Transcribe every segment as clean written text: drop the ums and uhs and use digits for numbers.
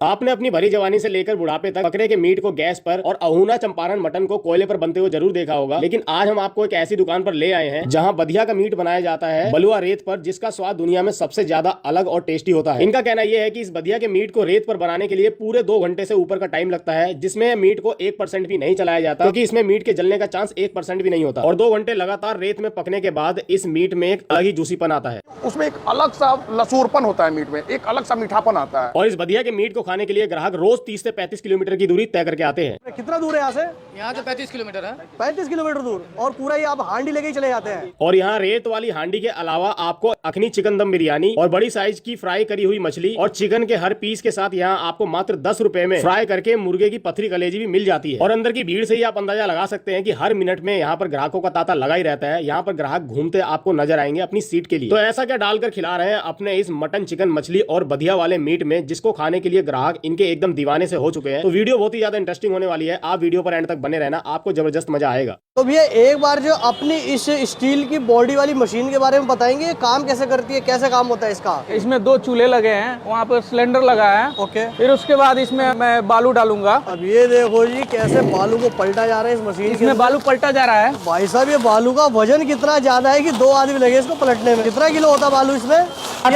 आपने अपनी भरी जवानी से लेकर बुढ़ापे तक बकरे के मीट को गैस पर और अहूना चंपारण मटन को कोयले पर बनते हुए जरूर देखा होगा, लेकिन आज हम आपको एक ऐसी दुकान पर ले आए हैं जहां बधिया का मीट बनाया जाता है बलुआ रेत पर, जिसका स्वाद दुनिया में सबसे ज्यादा अलग और टेस्टी होता है। इनका कहना यह है कि इस बधिया के मीट को रेत पर बनाने के लिए पूरे 2 घंटे से ऊपर का टाइम लगता है, जिसमें मीट को 1% भी नहीं चलाया जाता, क्योंकि इसमें मीट के जलने का चांस 1% भी नहीं होता। और 2 घंटे लगातार रेत में पकने के बाद इस मीट में एक अलग ही जूसीपन आता है। उसमें एक अलग सा लसूरपन होता है, मीट में एक अलग सा मीठापन आता है। और इस बधिया के मीट को खाने के लिए ग्राहक रोज 30 से 35 किलोमीटर की दूरी तय करके आते हैं। कितना दूर है यहाँ से? यहाँ से 35 किलोमीटर है। 35 किलोमीटर दूर, और पूरा ये आप हांडी लेके ही चले जाते हैं। और यहाँ रेत वाली हांडी के अलावा आपको अखनी चिकन दम बिरयानी और बड़ी साइज की फ्राई करी हुई मछली और चिकन के हर पीस के साथ यहाँ आपको मात्र 10 रुपए में फ्राई करके मुर्गे की पथरी कलेजी भी मिल जाती है। और अंदर की भीड़ से ही आप अंदाजा लगा सकते हैं कि हर मिनट में यहाँ पर ग्राहकों का तांता लगा ही रहता है। यहाँ पर ग्राहक घूमते आपको नजर आएंगे अपनी सीट के लिए। तो ऐसा क्या डालकर खिला रहे हैं अपने इस मटन, चिकन, मछली और बधिया वाले मीट में, जिसको खाने के लिए ग्राहक इनके एकदम दीवाने से हो चुके हैं। तो वीडियो बहुत ही ज्यादा इंटरेस्टिंग होने वाली है, आप वीडियो पर एंड तक बने रहना, आपको जबरदस्त मजा आएगा। तो भैया एक बार जो अपनी इस स्टील की बॉडी वाली मशीन के बारे में बताएंगे, काम कैसे करती है, कैसे काम होता है इसका? इसमें 2 चूल्हे लगे हैं, वहाँ पर सिलेंडर लगा है। ओके, फिर उसके बाद इसमें मैं बालू डालूंगा। अब ये देखो जी कैसे बालू को पलटा जा रहा है इस मशीन इसमें बालू पलटा जा रहा है। भाई साहब ये बालू का वजन कितना ज्यादा है कि 2 आदमी लगे इसको पलटने में। कितना किलो होता है बालू इसमें?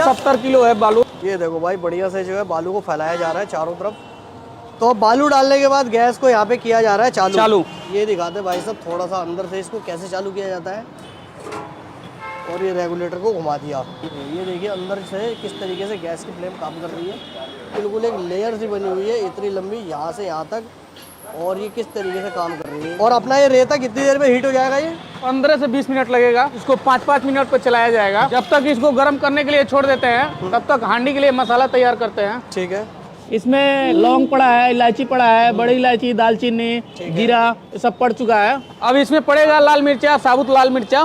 70 किलो है बालू। ये देखो भाई बढ़िया से जो है बालू को फैलाया जा रहा है चारों तरफ। तो बालू डालने के बाद गैस को यहाँ पे किया जा रहा है चालू। ये दिखाते भाई साहब थोड़ा सा अंदर से इसको कैसे चालू किया जाता है। और ये रेगुलेटर को घुमा दिया। ये देखिए अंदर से किस तरीके से गैस की फ्लेम काम कर रही है। बिल्कुल एक लेयर सी बनी हुई है इतनी लंबी, यहाँ से यहाँ तक। और ये किस तरीके से काम कर रही है। और अपना ये रेता कितनी देर में हीट हो जाएगा? ये 15 से 20 मिनट लगेगा। इसको 5-5 मिनट पर चलाया जाएगा। जब तक इसको गर्म करने के लिए छोड़ देते हैं, तब तक हांडी के लिए मसाला तैयार करते हैं। ठीक है। इसमें लौंग पड़ा है, इलायची पड़ा है, बड़ी इलायची, दालचीनी, जीरा, ये सब पड़ चुका है। अब इसमें पड़ेगा लाल मिर्चा, साबुत लाल मिर्चा।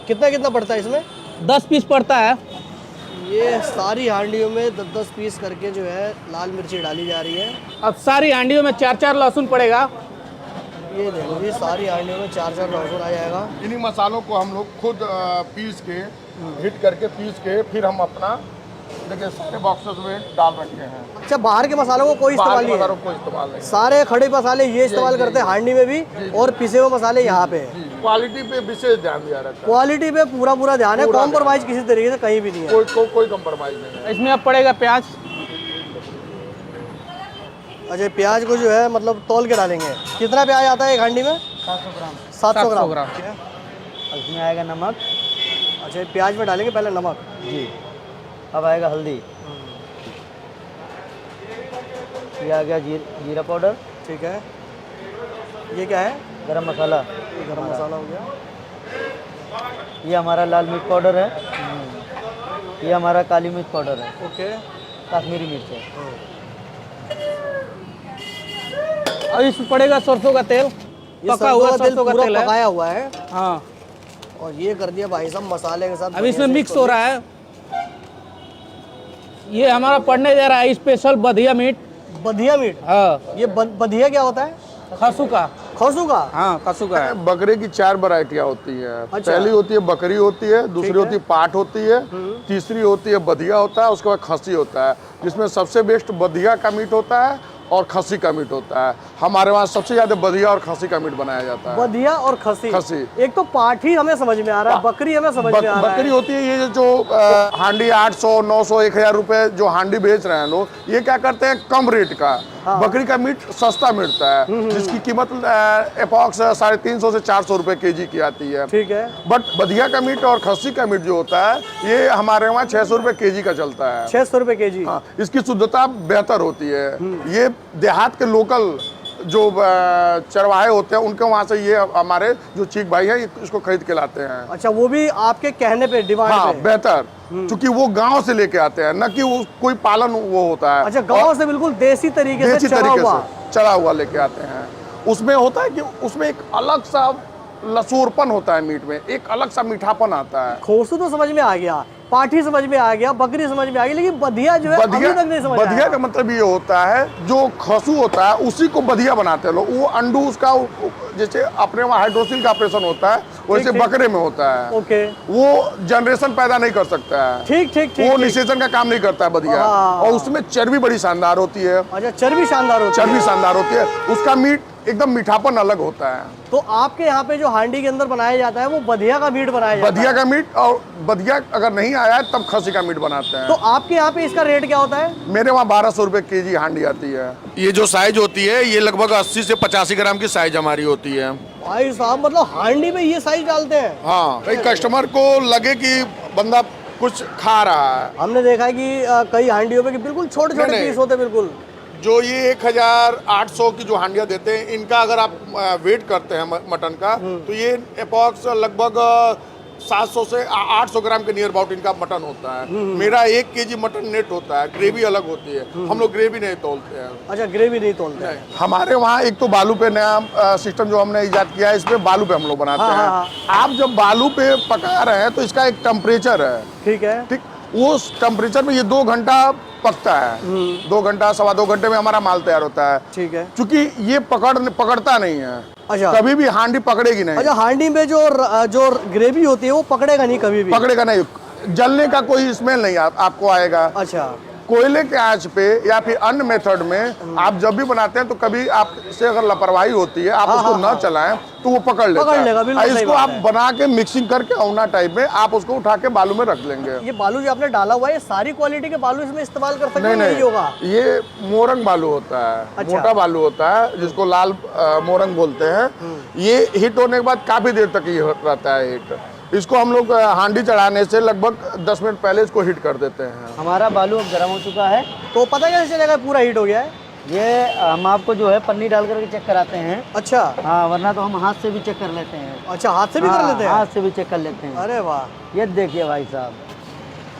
कितना कितना पड़ता है इसमें? 10 पीस पड़ता है। ये सारी हांडियों में 10-10 पीस करके जो है लाल मिर्ची डाली जा रही है। अब सारी हांडियों में 4-4 लहसुन पड़ेगा। ये देखो जी सारी हांडियों में 4-4 लहसुन आ जाएगा। इन्हीं मसालों को हम लोग खुद पीस के, हिट करके पीस के, फिर हम अपना देखिए सारे बॉक्सेस में डाल रखे हैं। अच्छा, बाहर के मसालों को कोई इस्तेमाल नहीं है? कोई इस्तेमाल नहीं। सारे खड़े मसाले ये इस्तेमाल करते हैं हांडी में भी, और पिसे हुए मसाले यहाँ पे। क्वालिटी पे विशेष ध्यान दिया रहता है। क्वालिटी पे पूरा ध्यान है, कॉम्प्रोमाइज किसी तरीके से कहीं भी नहीं है। कोई कॉम्प्रोमाइज नहीं है। इसमें अब पड़ेगा प्याज। अच्छा, प्याज को जो है मतलब तौल के डालेंगे। कितना प्याज आता है एक हांडी में? 700 ग्राम। इसमें आएगा नमक। अच्छा, प्याज में डालेंगे पहले नमक जी। अब आएगा हल्दी। ये आ गया जीरा पाउडर। ठीक है। ये क्या है? गरम मसाला। गरम मसाला हो गया। ये हमारा लाल मिर्च पाउडर है। ये हमारा काली मिर्च पाउडर है। ओके। कश्मीरी मिर्च है। अब इसमें पड़ेगा सरसों का तेल। पका हुआ सरसों का तेल पकाया हुआ है। हाँ। और ये कर दिया भाई साहब मसाले के साथ। अब इसमें मिक्स हो रहा है। ये हमारा पड़ने जा रहा है स्पेशल बधिया मीट। बधिया मीट? हाँ। ये बधिया क्या होता है? खसू का। खसू का? हाँ, खसू का है। बकरे की 4 वैरायटियां होती है। अच्छा। पहली होती है बकरी होती है, दूसरी होती है पाठ होती है, तीसरी होती है बधिया होता है, उसके बाद खसी होता है, जिसमें सबसे बेस्ट बधिया का मीट होता है और खसी का मीट होता है। हमारे वहाँ सबसे ज्यादा बधिया और खसी का मीट बनाया जाता है। बधिया और खसी। खसी। एक तो पाठी हमें समझ में आ रहा है, बकरी हमें समझ में आ रहा है। बकरी होती है ये जो हांडी 800, 900, 1000 रुपए जो हांडी बेच रहे हैं लोग, ये क्या करते हैं कम रेट का। हाँ। बकरी का मीट सस्ता मिलता है, जिसकी कीमत अप्रॉक्स 350 से 400 रुपए केजी की आती है। ठीक है। बट बधिया का मीट और खस्सी का मीट जो होता है, ये हमारे वहाँ 600 रुपए केजी का चलता है। 600 रुपए केजी। हाँ, इसकी शुद्धता बेहतर होती है। ये देहात के लोकल जो चरवाहे होते हैं उनके वहाँ से ये हमारे जो चीक भाई हैं इसको खरीद के लाते हैं। अच्छा, वो भी आपके कहने पे, डिमांड हाँ, पे? बेहतर, क्योंकि वो गांव से लेके आते हैं, न कि वो कोई पालन वो होता है। अच्छा, गांव से बिल्कुल देसी तरीके से चढ़ा हुआ लेके आते हैं। उसमें होता है कि उसमें एक अलग सा लसूरपन होता है मीट में, एक अलग सा मीठापन आता है। खोसू तो समझ में आ गया, पाठी समझ में आ गया, बकरी समझ में आ गई, लेकिन बधिया जो है अभी तक नहीं समझ आया। बधिया का मतलब ये होता है जो खसू होता है उसी को बधिया बनाते हैं लोग। वो अंडू उसका जैसे अपने वहाँ हाइड्रोसिल का ऑपरेशन होता है वैसे ठीक। बकरे में होता है। ओके, वो जनरेशन पैदा नहीं कर सकता है। ठीक ठीक ठीक वो ठीक। निषेचन का काम नहीं करता है बधिया। हाँ। और उसमें चर्बी बड़ी शानदार होती है। अच्छा, चर्बी शानदार होती है। चर्बी शानदार होती है, उसका मीट एकदम मीठापन अलग होता है। तो आपके यहाँ पे जो हांडी के अंदर बनाया जाता है वो बधिया का मीट बनाया जाता बधिया है। का मीट, और बधिया अगर नहीं आया है तब खसी का मीट बनाते हैं। तो आपके यहाँ पे इसका रेट क्या होता है? मेरे वहाँ 1200 रुपए केजी हांडी आती है। ये जो साइज होती है ये लगभग 80 से 85 ग्राम की साइज हमारी होती है। भाई साहब, मतलब हांडी में ये साइज डालते हैं? हाँ, भाई कस्टमर को लगे कि बंदा कुछ खा रहा है। हमने देखा है कि कई हांडियों में कि बिल्कुल छोटे छोटे नहीं। पीस होते हैं बिल्कुल। जो ये 1800 की जो हांडियाँ देते हैं, इनका अगर आप वेट करते हैं मटन का, तो ये अप्रॉक्स लगभग 700 से 800 ग्राम के नियर अबाउट इनका मटन होता है। मेरा 1 केजी मटन नेट होता है, ग्रेवी अलग होती है। हम लोग ग्रेवी नहीं तोलते हैं। अच्छा, ग्रेवी नहीं तोलते हैं। हमारे वहाँ एक तो बालू पे नया सिस्टम जो हमने इजाद किया है, इस पे बालू पे हम लोग बनाते हाँ, हैं। हाँ, आप जब बालू पे पका रहे हैं तो इसका एक टेम्परेचर है, ठीक है। ठीक, उस टेम्परेचर में ये 2 घंटा पकता है। 2 घंटा, सवा 2 घंटे में हमारा माल तैयार होता है। ठीक है। क्योंकि ये पकड़ता नहीं है। अच्छा, कभी भी हांडी पकड़ेगी नहीं। अच्छा, हांडी में जो ग्रेवी होती है वो पकड़ेगा नहीं कभी भी? पकड़ेगा नहीं, जलने का कोई स्मेल नहीं आपको आएगा। अच्छा, कोयले के आंच पे या फिर अन्य मेथड में आप जब भी बनाते हैं तो कभी आपसे अगर लापरवाही होती है, आप उसको न चलाएं तो वो पकड़ लेगा, बिल्कुल सही इसको बात आप है। बना के मिक्सिंग करके औना टाइप में आप उसको उठा के बालू में रख लेंगे। ये बालू जो आपने डाला हुआ है, ये सारी क्वालिटी के बालू इसमें इस्तेमाल कर सकते नहीं हैं? नहीं, होगा। ये मोरंग बालू होता है। अच्छा। मोटा बालू होता है जिसको लाल मोरंग बोलते हैं। ये हिट होने के बाद काफी देर तक ये रहता है हिट। इसको हम लोग हांडी चढ़ाने से लगभग 10 मिनट पहले इसको हिट कर देते हैं। हमारा बालू अब गर्म हो चुका है। तो पता कैसे चलेगा पूरा हीट हो गया है? ये हम आपको जो है पन्नी डाल करके चेक कराते हैं। अच्छा, हाँ, वरना तो हम हाथ से भी चेक कर लेते हैं। अच्छा, हाथ से भी कर हाँ, लेते हैं? हाथ से भी चेक कर लेते हैं। अरे वाह, ये देखिए भाई साहब,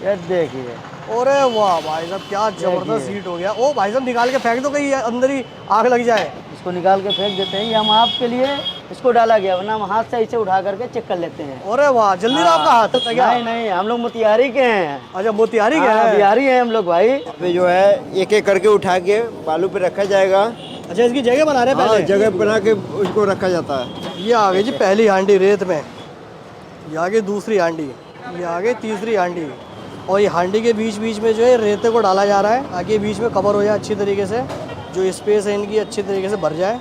ये देखिए। अरे वाह भाई साहब, क्या जबरदस्त हीट हो गया। ओ भाई साहब, निकाल के फेंक दो, कहीं अंदर ही आग लग जाए। इसको निकाल के फेंक देते हैं। ये हम आपके लिए इसको डाला गया, वरना हम हाथ से ऐसे उठा करके चेक कर लेते हैं। अरे वाह, जल्दी रहा आपका हाथ क्या? नहीं नहीं, हम लोग मोतिहारी के हैं। अच्छा, मोतिहारी के हाँ, हैं? बिहारी हैं हम लोग भाई। पे जो है एक एक करके उठा के बालू पे रखा जाएगा। अच्छा, इसकी जगह बना रहे हैं हाँ, पहले? जगह बना के उसको रखा जाता है। ये आ गई जी पहली हांडी रेत में, ये आगे दूसरी हांडी, ये आगे तीसरी हांडी, और ये हांडी के बीच बीच में जो है रेते को डाला जा रहा है ताकि ये बीच में कवर हो जाए अच्छी तरीके से, जो स्पेस है इनकी अच्छी तरीके से भर जाए।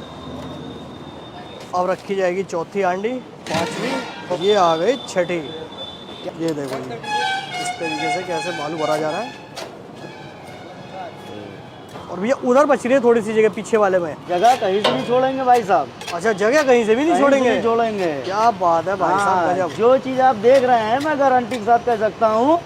अब रखी जाएगी चौथी हांडी, पांचवी, ये आ गई छठी। ये देखो जी, इस तरीके से कैसे बालू भरा जा रहा है। और भैया उधर बच रही है थोड़ी सी जगह पीछे वाले में। जगह कहीं से नहीं छोड़ेंगे भाई साहब। अच्छा, जगह कहीं से भी नहीं कहीं से छोड़ेंगे? नहीं छोड़ेंगे। क्या बात है भाई साहब, हाँ, गजब। जो चीज़ आप देख रहे हैं मैं गारंटी के साथ कह सकता हूँ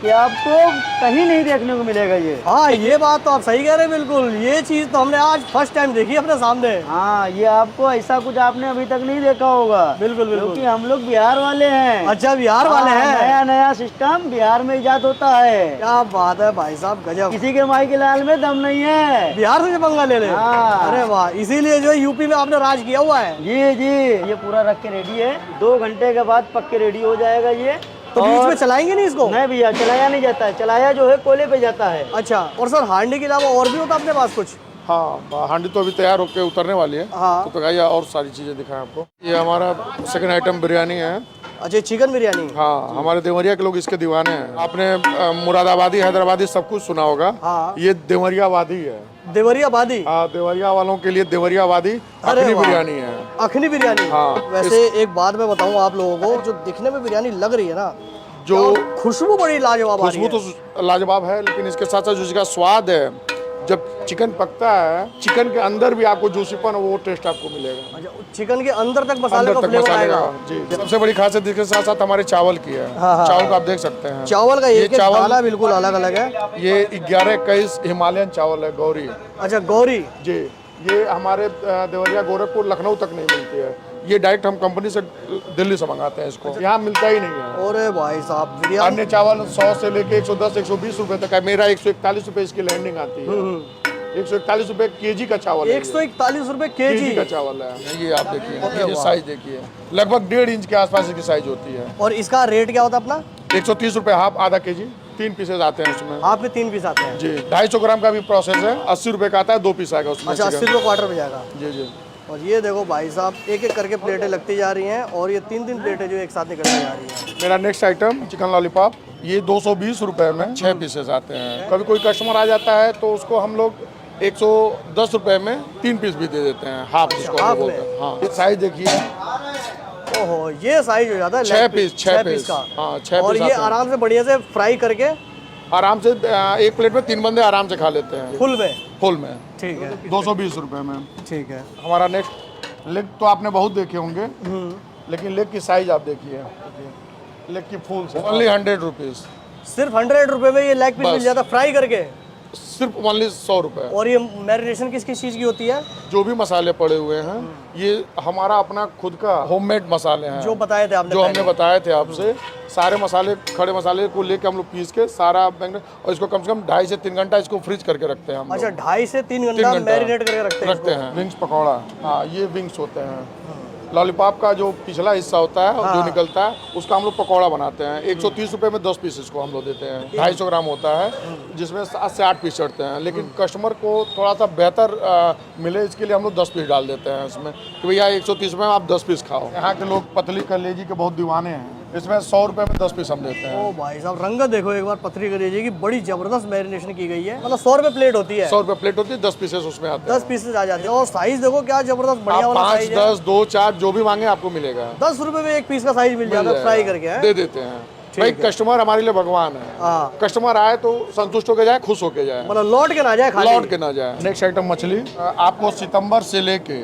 कि आपको कहीं नहीं देखने को मिलेगा ये। हाँ, ये बात तो आप सही कह रहे हैं बिल्कुल। ये चीज़ तो हमने आज फर्स्ट टाइम देखी अपने सामने। हाँ, ये आपको ऐसा कुछ आपने अभी तक नहीं देखा होगा। बिल्कुल बिल्कुल। क्योंकि हम लोग बिहार वाले हैं। अच्छा, बिहार वाले हाँ, हैं? नया नया सिस्टम बिहार में इजाद होता है। क्या बात है भाई साहब, गजब। किसी के माई के लाल में दम नहीं है। बिहार से पंगा ले ले। हाँ। अरे वाह, इसीलिए जो है यूपी में आपने राज किया हुआ है। जी जी, ये पूरा रख के रेडी है। 2 घंटे के बाद पक के रेडी हो जाएगा ये। तो बीच और- में चलाएंगे नहीं इसको? नहीं भैया, चलाया नहीं जाता है। चलाया जो है कोयले पे जाता है। अच्छा, और सर हांडी के अलावा और भी होता अपने पास कुछ? हाँ, हांडी तो अभी तैयार होकर उतरने वाली है। हाँ। तो आइए और सारी चीजें दिखाएं आपको। ये हमारा सेकंड आइटम बिरयानी है। अच्छा, चिकन बिरयानी। हाँ, हमारे देवरिया के लोग इसके दीवाने हैं। आपने मुरादाबादी, हैदराबादी सब कुछ सुना होगा। हाँ। ये देवरियावादी है। देवरियाबादी? हाँ, देवरिया वालों के लिए देवरियावादी अरे अखनी वाह। बिरयानी है। अखनी बिरयानी? हाँ। वैसे एक बात मैं बताऊं आप लोगों को, जो दिखने में बिरयानी लग रही है ना, जो और खुशबू बड़ी लाजवाब आ रही खुशबू है। तो लाजवाब है, लेकिन इसके साथ साथ जो इसका स्वाद है, जब चिकन पकता है, चिकन के अंदर भी आपको जूसीपन वो टेस्ट आपको मिलेगा। अच्छा, चिकन के अंदर तक मसाले अंदर का तक फ्लेवर मसाले आएगा। का। जी, सबसे बड़ी खासियत इसके साथ साथ हमारे चावल की है। हाँ। चावल का आप देख सकते हैं। चावल का ये एक दाना बिल्कुल अलग अलग है। ये 11-21 हिमालयन चावल है, गौरी। अच्छा, गौरी। जी, ये हमारे देवरिया, गोरखपुर, लखनऊ तक नहीं मिलती है। ये डायरेक्ट हम कंपनी से दिल्ली से मंगाते हैं इसको। यहाँ मिलता ही नहीं है। अरे भाई साहब, बिरयानी। अन्य चावल 100 से लेके 110-120 रुपए तक है। मेरा 141 रुपए इसकी लैंडिंग आती है। 141 रुपए केजी का चावल है। 141 रुपए केजी केजी का चावल है। ये आप देखिए, ये साइज देखिए, लगभग 1.5 इंच के आसपास इसकी साइज होती है। और इसका रेट क्या होता है अपना? 130 रुपए हाफ, आधा केजी, 3 पीसेज आते हैं उसमें। आपके 3 पीस आते हैं? जी, 250 ग्राम का भी प्रोसेस है। 80 रुपए का आता है, 2 पीस आएगा उसमें। अच्छा, 80 रुपये क्वार्टर में जाएगा। जी जी। और ये देखो भाई साहब एक एक करके प्लेटें लगती जा रही हैं और ये 3-3 प्लेटें जो एक साथ निकलती जा रही हैं। मेरा नेक्स्ट आइटम चिकन लॉलीपॉप, ये 220 रुपए में 6 पीसेस आते हैं। कभी कोई कस्टमर आ जाता है तो उसको हम लोग 110 रुपए में 3 पीस भी दे देते हैं, हाफ जिसको हम हाफ बोलते हैं। हाँ, ये साइज देखिए, ओहो ये साइज हो जाता है 6 पीस, 6 पीस पीस का। हाँ 6 और पीस ये आते हैं। आराम से बढ़िया से फ्राई करके आराम से एक प्लेट में 3 बंदे आराम से खा लेते हैं, फुल में। फुल में। ठीक है 220 रुपए में। ठीक है। हमारा नेक्स्ट लेग तो आपने बहुत देखे होंगे, लेकिन लेग की साइज आप देखिए, लेग की फुल से ओनली 100 रुपीज। सिर्फ 100 रुपए में ये लेग पीस मिल जाता है फ्राई करके। सिर्फ ओनली 100 रुपए। और ये मैरिनेशन किस किस चीज़ की होती है? जो भी मसाले पड़े हुए हैं ये हमारा अपना खुद का होममेड मसाले हैं, जो बताए थे आपने जो हमने पहले। बताए थे आपसे। सारे मसाले, खड़े मसाले को लेके हम लोग पीस के सारा बैंगन, और इसको कम से कम 2.5 से 3 घंटा इसको फ्रीज करके रखते हैं हम लोग। अच्छा 2.5 से 3 घंटा मैरिनेट करके रखते हैं विंग्स पकौड़ा, हाँ ये विंग्स होते हैं। लॉलीपॉप का जो पिछला हिस्सा होता है जो निकलता है उसका हम लोग पकौड़ा बनाते हैं। 130 रुपए में 10 पीसेस को हम लोग देते हैं। 250 ग्राम होता है जिसमें 7 से 8 पीस चढ़ते हैं, लेकिन कस्टमर को थोड़ा सा बेहतर मिले इसके लिए हम लोग 10 पीस डाल देते हैं इसमें, कि भैया 130 में आप 10 पीस खाओ। यहाँ के लोग पतली कलेजी के बहुत दीवाने हैं, इसमें 100 रुपए में 10 पीस हम देते हैं। ओ भाई साहब रंगत देखो एक बार पथरी कलेजी की, बड़ी जबरदस्त मैरिनेशन की गई है। मतलब 100 रुपए प्लेट होती है, 100 रुपए प्लेट होती है, 10 पीसेस उसमें आते हैं। 10 पीसेस आ जाते हैं। और साइज देखो क्या जबरदस्त बढ़िया आप वाला 5, साइज है। 10, 2, 4 जो भी मांगे आपको मिलेगा। 10 रुपए में एक पीस का साइज मिल जाता है फ्राई करके है? दे देते हैं। भाई कस्टमर हमारे लिए भगवान है, हाँ। कस्टमर आए तो संतुष्ट होके जाए, खुश होके जाए, मतलब लौट के ना जाए खाली। लौट के ना जाए। नेक्स्ट आइटम मछली आपको सितंबर से लेके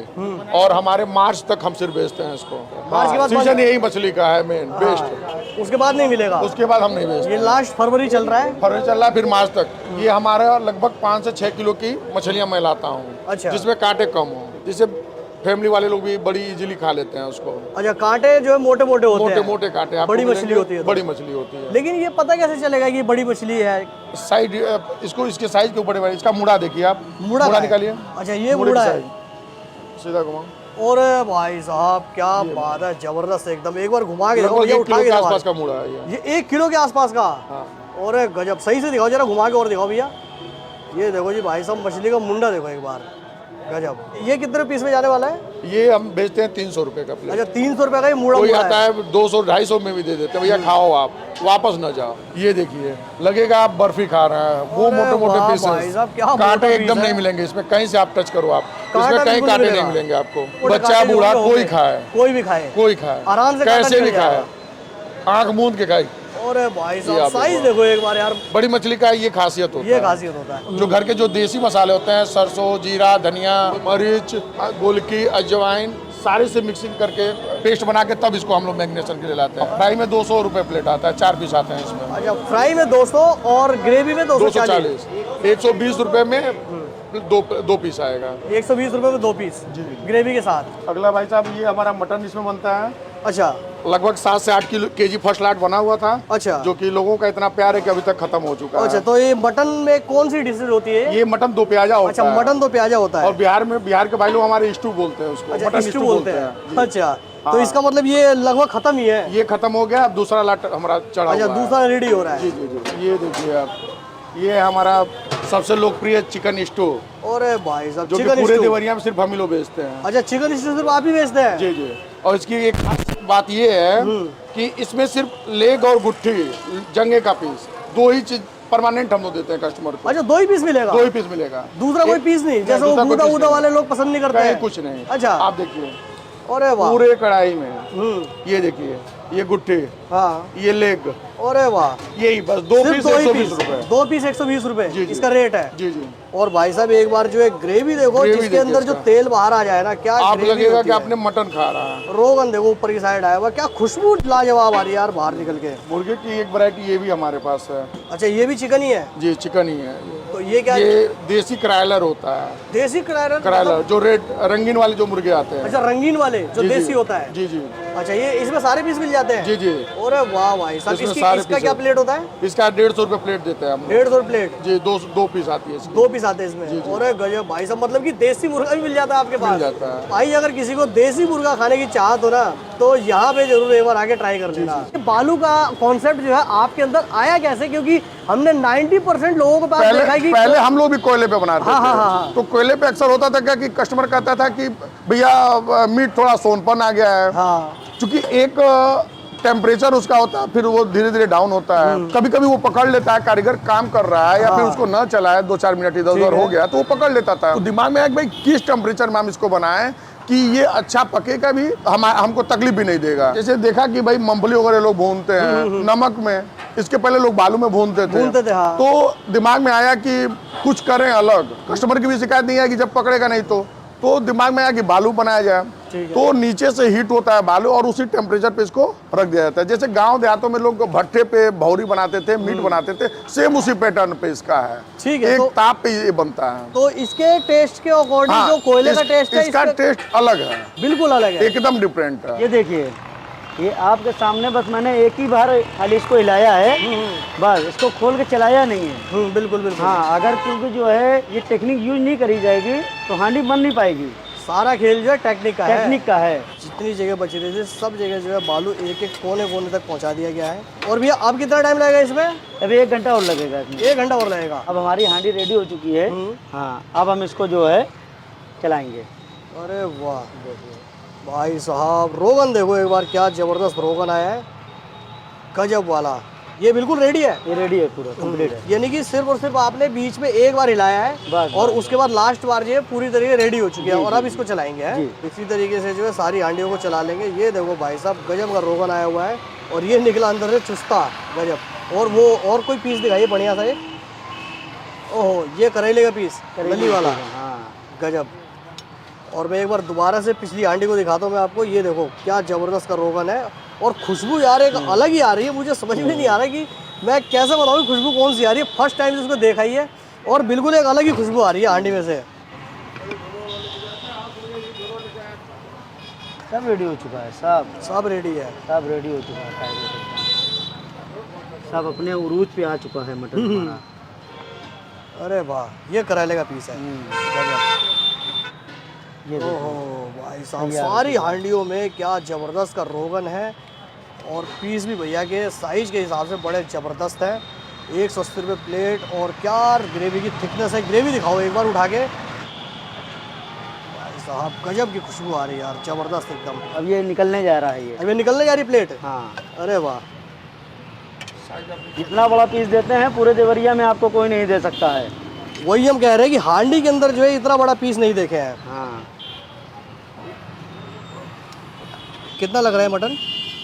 और हमारे मार्च तक हम सिर्फ बेचते हैं इसको। मार्च के बाद सीजन यही मछली का है मेन बेस्ट, उसके बाद नहीं मिलेगा। उसके बाद हम नहीं बेचते। ये लास्ट फरवरी चल रहा है। फरवरी चल रहा है, फिर मार्च तक। ये हमारा लगभग 5 से 6 किलो की मछलियां मैं लाता हूँ, अच्छा। जिसमें कांटे कम हो, जिससे फैमिली वाले लोग भी बड़ी इजीली खा लेते हैं उसको। अच्छा कांटे जो है मोटे मोटे होते मोटे हैं। मोटे कांटे आपको बड़ी मिलेंगे, मछली होती है तो। बड़ी मछली होती है। लेकिन ये पता कैसे चलेगा कि ये बड़ी मछली है? साइड इसको इसके साइज के ऊपर है। इसका मुड़ा देखिए आप, मुड़ा का है? निकालिए। अच्छा ये मुड़े की मुड़ा है। साइज। सीधा घुमाओ। और भाई साहब क्या बात है, जबरदस्त एकदम। एक बार घुमा के देखो लगभग भैया, 1 उठा किलो के के दिखाओ। आसपास का मुड़ा है ये। ये 1 किलो के आसपास का। और गजब, सही से दिखाओ जरा, घुमा के और दिखाओ भैया। ये देखो जी भाई साहब मछली का मुंडा देखो एक बार, गजब। ये कितने पीस में जाने वाला है? ये हम बेचते हैं 300 रुपए का प्लेट। अच्छा 300 रुपए का ये मुड़ा कोई मुड़ा आता है 200, 250 में भी दे देते हैं, भैया खाओ आप, वापस ना जाओ। ये देखिए लगेगा आप बर्फी खा रहे हैं, वो अरे मोटे मोटे वाह पीसेस। भाई साहब, क्या कांटे मोटा एकदम पीस नहीं है। मिलेंगे इसमें, कहीं से आप टच करो आप, कांटा इसमें कहीं बिल्कुल कांटे मिलेगा। नहीं मिलेंगे आपको। मोटे बच्चा कांटे बूढ़ा होंगे, कोई खाए, कोई भी खाए, कोई खाए, आराम से कांटा कैसे निकल भी खाए, जाएगा। आंख मूंद के खाए। और भाई ये साहब आप साइज देखो। देखो एक बार यार, बड़ी मछली का ये खासियत होता ये है। खासियत होता है। जो घर के जो देसी मसाले होते हैं, सरसों, जीरा, धनिया, मरीच, गोलकी, अजवाइन, सारे से मिक्सिंग करके पेस्ट बना के तब इसको हम लोग मैरिनेशन के लिए लाते हैं। फ्राई में 200 रुपए प्लेट आता है, 4 पीस आते हैं इसमें। अच्छा फ्राई में 200 और ग्रेवी में 240। 240। 120 रुपए में दो पीस आएगा। 120 रुपए में 2 पीस ग्रेवी के साथ। अगला भाई साहब ये हमारा मटन इसमें बनता है। अच्छा लगभग 7 से 8 केजी फर्स्ट लाट बना हुआ था, अच्छा। जो कि लोगों का इतना प्यार है कि अभी तक खत्म हो चुका अच्छा है। तो ये मटन में कौन सी डिशेज होती है? ये मटन दो प्याजा होता अच्छा है। मटन तो प्याजा होता है। और बिहार के भाई लोग हमारे स्टू बोलते हैं उसको, अच्छा मटन स्टू बोलते हैं। जी। अच्छा तो इसका मतलब ये लगभग खत्म ही है। ये खत्म हो गया, अब दूसरा लाट हमारा चढ़ा अच्छा हुआ है। दूसरा रेडी हो रहा है। जी जी जी। ये देखिए आप, ये हमारा सबसे लोकप्रिय चिकन स्टू, और भाई साहब जो कि चिकन पूरे स्टू। देवरिया में सिर्फ हम ही लोग बेचते हैं। अच्छा चिकन स्टू सिर्फ आप ही बेचते हैं? जी जी। और इसकी एक खास बात ये है कि इसमें सिर्फ लेग और गुट्ठी, जंगे का पीस, 2 ही चीज परमानेंट हम लोग देते हैं कस्टमर को। अच्छा 2 ही पीस मिलेगा? 2 ही पीस मिलेगा, दूसरा कोई पीस नहीं, जैसे वो दूसरा कोई गूदा पीस वूदा नहीं। वाले लोग पसंद नहीं करते कहीं हैं? कुछ नहीं। अच्छा आप देखिए अरे वाह, पूरे कढ़ाई में, ये देखिए ये गुट्ठी, हाँ ये लेग, अरे वाह, यही बस 2 सिर्फ पीस 2 ही 120 पीस, रुपए। 2 पीस 120 रुपए जी, जी। इसका रेट है। जी जी। और भाई साहब एक बार जो है ग्रेवी देखो, ग्रेवी जिसके देखिए अंदर जो इसका। तेल बाहर आ जाए ना, क्या आप ग्रेवी लगेगा होती कि है। आपने मटन खा रहा है। रोगन देखो ऊपर की साइड आया हुआ, क्या खुशबू लाजवाब आ रही है यार बाहर निकल के। मुर्गे की एक वैरायटी ये भी हमारे पास है। अच्छा ये भी चिकन ही है? जी चिकन ही है। तो ये क्या है? ये देसी करायलर होता है। देसी करायलर? करायलर जो रेड रंगीन वाले जो मुर्गे आते हैं। अच्छा रंगीन वाले जो जी, जी। देसी होता है। जी जी। अच्छा, ये इसमें सारे पीस मिल जाते हैं? जी जी। अरे वाह भाई साहब, इसमें इसकी सारे इसका पीस क्या हैं। प्लेट होता है? इसका 150 रुपये प्लेट देते हैं हम लोग। 150 प्लेट? जी, दो पीस आती है इसकी। 2 पीस आते हैं इसमें। अरे गजब भाई साहब, मतलब कि देसी मुर्गा भी मिल जाता है आपके पास? मिल जाता है। भाई अगर किसी को देसी मुर्गा खाने की चाहत हो ना, तो यहाँ पे जरूर एक बार आके ट्राई कर लेना। बालू का कॉन्सेप्ट जो है आपके अंदर आया कैसे? क्योंकि हमने 90% लोगों के पास देखा है कि पहले हम लोग भी कोयले पे बनाते थे। हाँ। तो कोयले पे अक्सर होता था क्या कि कस्टमर कहता था कि भैया मीट थोड़ा सोनपन आ गया है। हाँ, क्योंकि एक टेम्परेचर उसका होता है, फिर वो धीरे धीरे डाउन होता है। कभी कभी वो पकड़ लेता है, कारीगर काम कर रहा है या फिर उसको न चला है, 2-4 मिनट इधर उधर हो गया तो वो पकड़ लेता था। तो दिमाग में आया कि भाई किस टेम्परेचर में हम इसको बनाएं कि ये अच्छा पकेगा भी, हमको तकलीफ भी नहीं देगा। जैसे देखा कि भाई मूंगफली वगैरह लोग भूनते हैं नमक में, इसके पहले लोग बालू में भूनते थे। हाँ। तो दिमाग में आया कि कुछ करें अलग। कस्टमर की भी शिकायत नहीं है कि जब पकड़ेगा नहीं तो दिमाग में आया कि बालू बनाया जाए। तो नीचे से हीट होता है बालू और उसी टेम्परेचर पे इसको रख दिया जाता है। जैसे गांव देहातों में लोग भट्ठे पे भौरी बनाते थे, मीट बनाते थे, सेम उसी पैटर्न पे इसका है। ठीक है, एक तो ताप पे ये बनता है। तो इसके टेस्ट के अकॉर्डिंग जो कोयले का टेस्ट है, इसका टेस्ट अलग है, बिल्कुल अलग है, एकदम डिफरेंट है। ये देखिए, ये आपके सामने बस मैंने एक ही बार खाली इसको हिलाया है, बस इसको खोल के चलाया नहीं है। बिल्कुल बिल्कुल। हाँ, अगर क्योंकि जो है ये टेक्निक यूज नहीं करी जाएगी तो हांडी बन नहीं पाएगी। सारा खेल जो है टेक्निक का है। टेक्निक का है। जितनी जगह बची रही थी सब जगह जो है बालू एक एक कोने कोने तक पहुंचा दिया गया है। और भैया अब कितना टाइम लगेगा इसमें? अभी 1 घंटा और लगेगा इसमें। 1 घंटा और लगेगा। अब हमारी हांडी रेडी हो चुकी है। हाँ, अब हम इसको जो है चलाएंगे। अरे वाह, देखिए भाई साहब, रोगन देखो एक बार, क्या जबरदस्त रोगन आया है, गजब वाला। ये बिल्कुल रेडी है? ये रेडी है, पूरा कंप्लीट है। यानी कि सिर्फ और सिर्फ आपने बीच में एक बार हिलाया है बस, और उसके बाद लास्ट बार जो है पूरी तरीके रेडी हो चुकी है और अब इसको चलाएंगे हैं। इसी तरीके से जो है सारी हांडियों को चला लेंगे। ये देखो भाई साहब, गजब का रोगन आया हुआ है और ये निकला अंदर से चुस्ता, गजब। और वो और कोई पीस दिखाइए बढ़िया सा। ओहो, ये करेले का पीस, नली वाला, हाँ, गजब। और मैं एक बार दोबारा से पिछली हांडी को दिखाता हूँ मैं आपको। ये देखो क्या ज़बरदस्त का रोगन है और खुशबू यार एक अलग ही आ रही है। मुझे समझ में नहीं आ रहा कि मैं कैसे बताऊँ खुशबू कौन सी आ रही है। फर्स्ट टाइम से उसको देखा ही है और बिल्कुल एक अलग ही खुशबू आ रही है हांडी में से। सब रेडी हो चुका है, सब रेडी है, सब रेडी हो चुका है, सब अपने उरूज पे आ चुका है मटन हमारा। अरे वाह, ये करेले का पीस है, गजब। ये देखो। ओहो भाई साहब, सारी हांडियों में क्या ज़बरदस्त का रोगन है और पीस भी भैया के साइज के हिसाब से बड़े ज़बरदस्त हैं। 180 रुपये प्लेट। और क्या ग्रेवी की थिकनेस है, ग्रेवी दिखाओ एक बार उठा के। भाई साहब गजब की खुशबू आ रही है यार, ज़बरदस्त एकदम। अब ये निकलने जा रहा है ये। अब ये निकलने जा रही प्लेट? हाँ, अरे वाह, इतना बड़ा पीस देते हैं पूरे देवरिया में आपको कोई नहीं दे सकता है। वही हम कह रहे हैं कि हांडी के अंदर जो है इतना बड़ा पीस नहीं देखे हैं। हाँ, कितना लग रहा है मटन?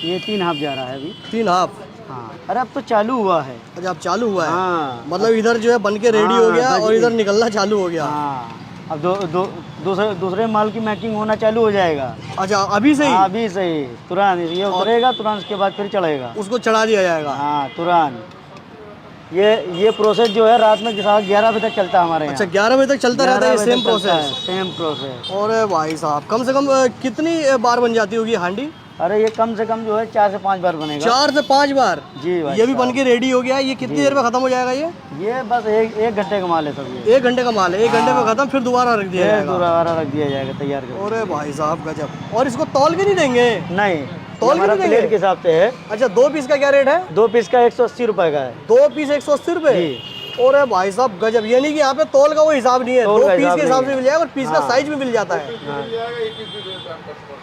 ये 3 हाफ जा रहा है अभी। 3 हाफ? हाँ, अरे अब तो चालू हुआ है। अच्छा, अब चालू हुआ है। हाँ, मतलब इधर जो है बन के रेडी हो गया और इधर निकलना चालू हो गया। हाँ, अब दूसरे माल की मैकिंग होना चालू हो जाएगा। अच्छा, अभी से ही? हाँ, अभी से ही तुरंत ये उतरेगा, तुरंत उसके बाद फिर चढ़ेगा, उसको चढ़ा दिया जाएगा। हाँ, तुरंत। ये प्रोसेस जो है रात में 11 बजे तक चलता है हमारे यहाँ। अच्छा, 11 बजे तक चलता रहता है? Same process? Same process. और भाई साहब, कम से कम कितनी बार बन जाती होगी हांडी? अरे ये कम से कम जो है 4 से 5 बार बनेगा। 4 से 5 बार? जी भाई, ये भी बन के रेडी हो गया। ये कितनी देर में खत्म हो जाएगा? ये बस एक घंटे का माल है सब। ये 1 घंटे का माल है, 1 घंटे में खत्म, फिर दोबारा रख दिया जाएगा। दोबारा रख दिया जाएगा तैयार करके। अरे भाई साहब गजब। और इसको तौल के नहीं देंगे? नहीं, तौल के हमारा नहीं देंगे? प्लेट के हिसाब से है। अच्छा, 2 पीस का क्या रेट है? 2 पीस का 180 रुपए का है। 2 पीस 180 रुपए? और भाई साहब गजब। ये नहीं कि यहाँ पे तोल का वो हिसाब नहीं है, 2 पीस के हिसाब से मिल जाएगा और पीस का साइज भी मिल जाता है।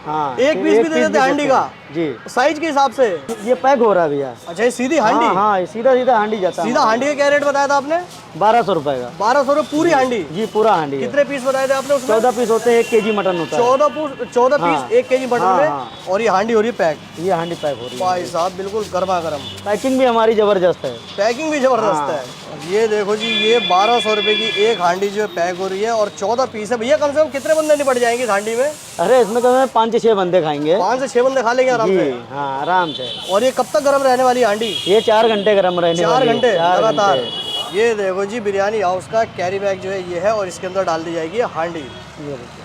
हाँ, एक पीस भी दे देते हैं हांडी का जी, साइज के हिसाब से? ये पैक हो रहा है भैया। अच्छा, ये सीधी हांडी? हाँ, ये सीधा हांडी जाता है। सीधा हांडी का क्या रेट बताया था आपने? 1200 रुपए का। 1200 रुपए पूरी हांडी? जी, पूरा हांडी है। कितने पीस बताए थे आपने उसमें? 14 पीस होते हैं, 1 केजी मटन होता है। 14 पीस 1 केजी मटन में। और ये हांडी हो रही है पैक? ये हांडी पैक हो रही है भाई साहब बिल्कुल गर्मा गर्म। पैकिंग भी हमारी जबरदस्त है। पैकिंग भी जबरदस्त है। ये देखो जी, ये 1200 रुपए की एक हांडी जो है पैक हो रही है और 14 पीस है। भैया कम से कम कितने बंदे निपट जाएंगे इस हांडी में? अरे इसमें कम से कम 5 से 6 बंदे खाएंगे। 5 से 6 बंदे खा लेंगे आराम से? हाँ, आराम से। और ये कब तक गर्म रहने वाली हांडी? ये 4 घंटे गर्म रहने 4 घंटे लगातार? घंटे। ये देखो जी, बिरयानी हाउस का कैरी बैग जो है ये है और इसके अंदर डाल दी जाएगी हांडी। ये देखिए।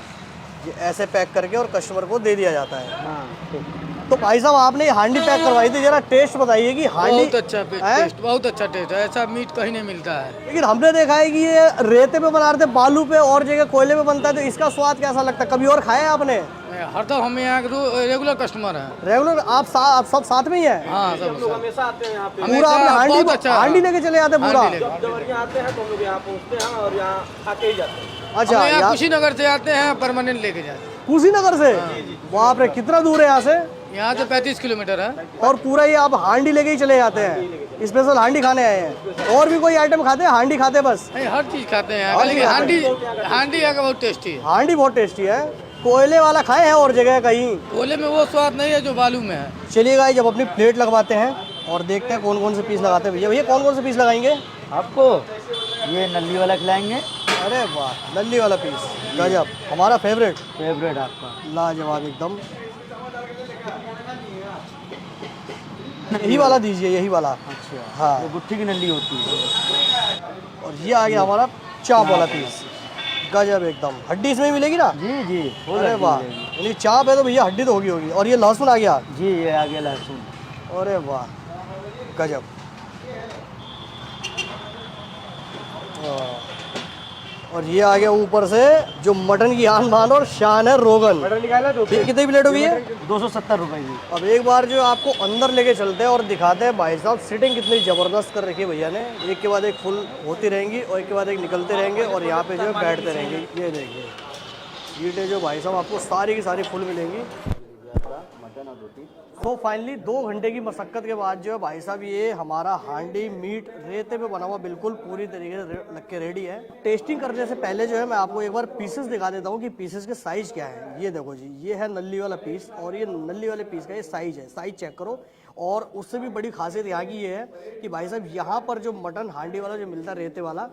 ये ऐसे पैक करके और कस्टमर को दे दिया जाता है। हाँ, ठीक। तो भाई साहब आपने ये हांडी पैक करवाई थी, जरा टेस्ट बताइए कि हांडी बहुत अच्छा टेस्ट, बहुत अच्छा टेस्ट है, ऐसा मीट कहीं नहीं मिलता है। लेकिन हमने देखा है कि ये रेते पे बना रहे थे, बालू पे और जगह कोयले पे बनता है, तो इसका स्वाद कैसा लगता है? कभी और खाया है आपने? हरदम हम यहाँ के रेगुलर कस्टमर हैं। रेगुलर आप सब साथ में ही है? हाँ, सब हमेशा आते हैं यहाँ पे। पूरा आपने हांडी लेके चले जाते पूरा? जब यहाँ आते हैं तो हम लोग यहाँ पहुँचते हैं और यहाँ खा के ही जाते हैं। अच्छा, यहाँ कुशीनगर से आते हैं, परमानेंट लेके जाते हैं। कुशीनगर से? बाप रे, कितना दूर है यहाँ से? यहाँ से 35 किलोमीटर है। और पूरा ये आप हांडी लेके ही चले जाते हैं? स्पेशल हांडी खाने आए हैं? और भी कोई आइटम खाते हैं? हांडी खाते बस? नहीं, हर चीज खाते हैं, लेकिन हांडी यहाँ का बहुत टेस्टी है। हांडी बहुत टेस्टी है। कोयले वाला खाए हैं और जगह कहीं? कोयले में वो स्वाद नहीं है जो बालू में है। चलिए गाइस, जब अपनी प्लेट लगवाते हैं और देखते हैं कौन कौन से पीस लगाते हैं। भैया भैया कौन कौन से पीस लगाएंगे आपको? ये नली वाला खिलाएंगे। अरे वाह, नल्ली वाला पीस गजब, हमारा फेवरेट आपका। लाजवाब एकदम। यही वाला दीजिए, यही वाला। अच्छा, हाँ, ये गुट्ठी की नली होती है। और ये आ गया हमारा चाप वाला पीस, गजब एकदम। हड्डी इसमें मिलेगी ना? जी जी। अरे वाह, यानी चाप है तो भैया हड्डी तो होगी। और ये लहसुन आ गया? जी, ये आ गया लहसुन। अरे वाह, गजब। और ये आ गया ऊपर से जो मटन की आन बान और शान है, रोगन। मटन निकाला तो कितनी प्लेट होगी ये? 270 रुपए की। अब एक बार जो आपको अंदर लेके चलते हैं और दिखाते हैं भाई साहब सिटिंग कितनी ज़बरदस्त कर रखी है भैया ने। एक के बाद एक फुल होती रहेंगी और एक के बाद एक निकलते रहेंगे और यहाँ पे जो है बैठते रहेंगे। ये देखिए सीटें जो भाई साहब आपको सारी की सारी फुल मिलेंगी। तो फाइनली 2 घंटे की मशक्क़त के बाद जो है भाई साहब ये हमारा हांडी मीट रेते पे बना हुआ बिल्कुल पूरी तरीके से लग के रेडी है। टेस्टिंग करने से पहले जो है मैं आपको एक बार पीसेस दिखा देता हूँ कि पीसेस के साइज़ क्या है। ये देखो जी, ये है नल्ली वाला पीस और ये नल्ली वाले पीस का ये साइज़ है। साइज़ चेक करो। और उससे भी बड़ी खासियत यहाँ की ये है कि भाई साहब यहाँ पर जो मटन हांडी वाला जो मिलता है रेते वाला,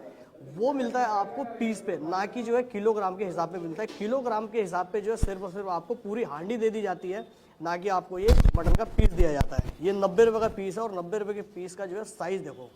वो मिलता है आपको पीस पे, ना कि जो है किलोग्राम के हिसाब पे मिलता है। किलोग्राम के हिसाब पे जो है सिर्फ और सिर्फ आपको पूरी हांडी दे दी जाती है, ना कि आपको ये मटन का पीस दिया जाता है। ये 90 रुपये का पीस है और 90 रुपये के पीस का जो है साइज़ देखो।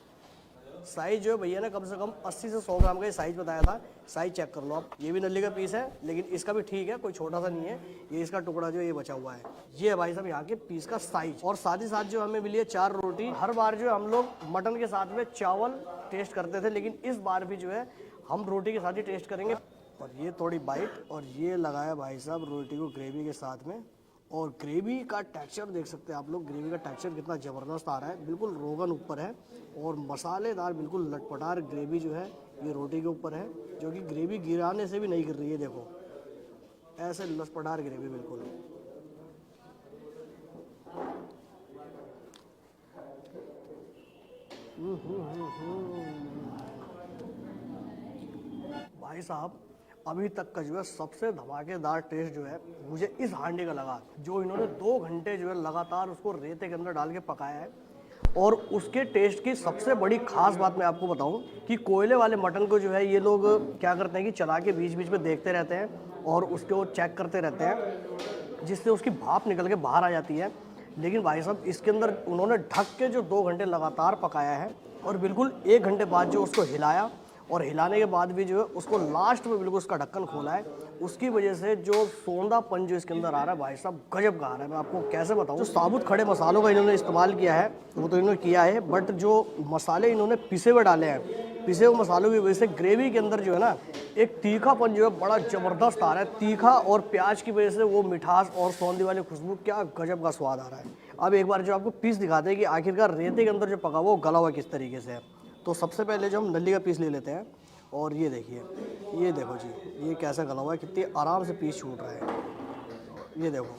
साइज़ जो है भैया ने कम से कम 80 से 100 ग्राम का ये साइज़ बताया था। साइज़ चेक कर लो आप। ये भी नल्ली का पीस है लेकिन इसका भी ठीक है, कोई छोटा सा नहीं है। ये इसका टुकड़ा जो है ये बचा हुआ है। ये है भाई साहब यहाँ के पीस का साइज़। और साथ ही साथ जो हमें मिली है 4 रोटी। हर बार जो हम लोग मटन के साथ में चावल टेस्ट करते थे, लेकिन इस बार भी जो है हम रोटी के साथ ही टेस्ट करेंगे। और ये थोड़ी बाइट और ये लगाया भाई साहब रोटी को ग्रेवी के साथ में। और ग्रेवी का टेक्सचर देख सकते हैं आप लोग, ग्रेवी का टेक्सचर कितना ज़बरदस्त आ रहा है। बिल्कुल रोगन ऊपर है और मसालेदार बिल्कुल लटपटार ग्रेवी जो है ये रोटी के ऊपर है, जो कि ग्रेवी गिराने से भी नहीं गिर रही है। देखो ऐसे लटपटार ग्रेवी बिल्कुल। भाई साहब अभी तक का जो है सबसे धमाकेदार टेस्ट जो है मुझे इस हांडी का लगा, जो इन्होंने 2 घंटे जो है लगातार उसको रेते के अंदर डाल के पकाया है। और उसके टेस्ट की सबसे बड़ी खास बात मैं आपको बताऊं कि कोयले वाले मटन को जो है ये लोग क्या करते हैं कि चला के बीच बीच में देखते रहते हैं और उसको चेक करते रहते हैं, जिससे उसकी भाप निकल के बाहर आ जाती है। लेकिन भाई साहब इसके अंदर उन्होंने ढक के जो 2 घंटे लगातार पकाया है और बिल्कुल 1 घंटे बाद जो उसको हिलाया और हिलाने के बाद भी जो है उसको लास्ट में बिल्कुल उसका ढक्कन खोला है। उसकी वजह से जो सोंधापन जो इसके अंदर आ रहा है भाई साहब गजब का आ रहा है। मैं आपको कैसे बताऊं, जो साबुत खड़े मसालों का इन्होंने इस्तेमाल किया है वो तो इन्होंने किया है, बट जो मसाले इन्होंने पिसे हुए डाले हैं, पिसे हुए मसालों की वजह से ग्रेवी के अंदर जो है ना एक तीखापन जो है बड़ा ज़बरदस्त आ रहा है। तीखा और प्याज की वजह से वो मिठास और सौंधी वाली खुशबू, क्या गजब का स्वाद आ रहा है। अब एक बार जो आपको पीस दिखाते हैं कि आखिरकार रेते के अंदर जो पका वो गला हुआ किस तरीके से है। तो सबसे पहले जो हम नल्ली का पीस ले लेते हैं और ये देखिए, ये देखो जी, ये कैसा गला हुआ है, कितनी आराम से पीस छूट रहा है। ये देखो,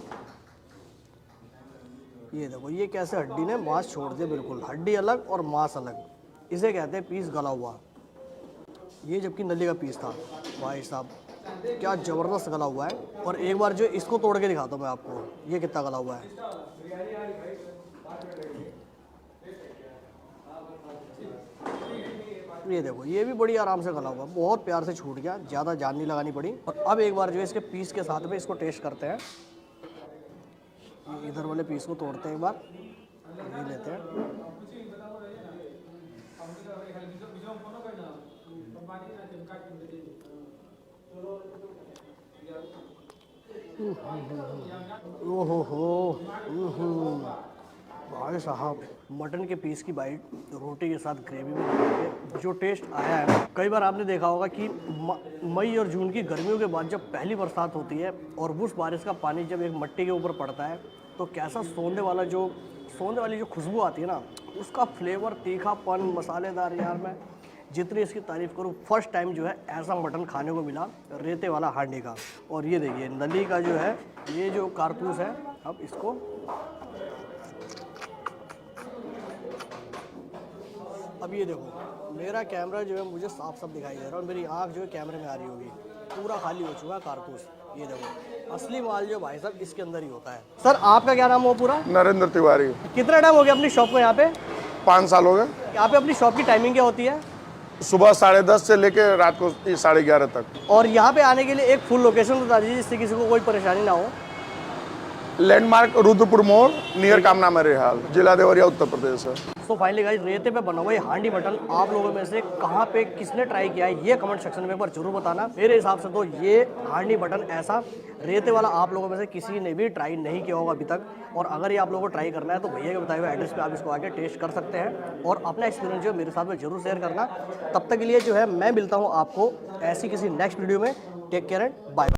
ये देखो, ये कैसे हड्डी ने मांस छोड़ दिया, बिल्कुल हड्डी अलग और मांस अलग, इसे कहते हैं पीस गला हुआ। ये जबकि नल्ली का पीस था भाई साहब, क्या ज़बरदस्त गला हुआ है। और एक बार जो इसको तोड़ के दिखाता हूँ मैं आपको, ये कितना गला हुआ है। ये देखो, ये भी बड़ी आराम से गला हुआ, बहुत प्यार से छूट गया, ज़्यादा जान नहीं लगानी पड़ी। और अब एक बार जो है इसके पीस के साथ में इसको टेस्ट करते हैं। इधर वाले पीस को तोड़ते हैं एक बार, ये लेते हैं। भाई साहब, मटन के पीस की बाइट रोटी के साथ ग्रेवी में डाल के जो टेस्ट आया है, कई बार आपने देखा होगा कि मई और जून की गर्मियों के बाद जब पहली बरसात होती है और उस बारिश का पानी जब एक मिट्टी के ऊपर पड़ता है तो कैसा सोंदे वाली जो खुशबू आती है ना, उसका फ्लेवर, तीखापन, मसालेदार, यार मैं जितनी इसकी तारीफ़ करूँ, फर्स्ट टाइम जो है ऐसा मटन खाने को मिला रेते वाला हांडी का। और ये देखिए नली का जो है ये जो कारतूस है, अब इसको अब ये देखो, मेरा कैमरा जो है मुझे साफ साफ दिखाई दे रहा है और मेरी आंख जो है कैमरे में आ रही होगी, पूरा खाली हो चुका है कारतूस। ये देखो असली माल जो भाई साहब इसके अंदर ही होता है। सर आपका क्या नाम हो पूरा? नरेंद्र तिवारी। कितना टाइम हो गया अपनी शॉप को यहाँ पे? 5 साल हो गए। यहाँ पे अपनी शॉप की टाइमिंग क्या होती है? सुबह 10:30 से लेकर रात को 11:30 तक। और यहाँ पे आने के लिए एक फुल लोकेशन बता दीजिए जिससे किसी को कोई परेशानी ना हो। लैंडमार्क रुद्रपुर मोड़, नियर कामना मेरे हाल, जिला देवरिया, उत्तर प्रदेश है। तो फाइनली गाइस, रेते पे बना हुआ ये हांडी मटन आप लोगों में से कहाँ पे किसने ट्राई किया है ये कमेंट सेक्शन में एक बार जरूर बताना। मेरे हिसाब से तो ये हांडी मटन ऐसा रेते वाला आप लोगों में से किसी ने भी ट्राई नहीं किया होगा अभी तक। और अगर ये आप लोगों को ट्राई करना है तो भैया के बताए हुए एड्रेस पे आप इसको आके टेस्ट कर सकते हैं और अपना एक्सपीरियंस जो है मेरे साथ में जरूर शेयर करना। तब तक के लिए जो है मैं मिलता हूँ आपको ऐसी किसी नेक्स्ट वीडियो में। Take care and bye.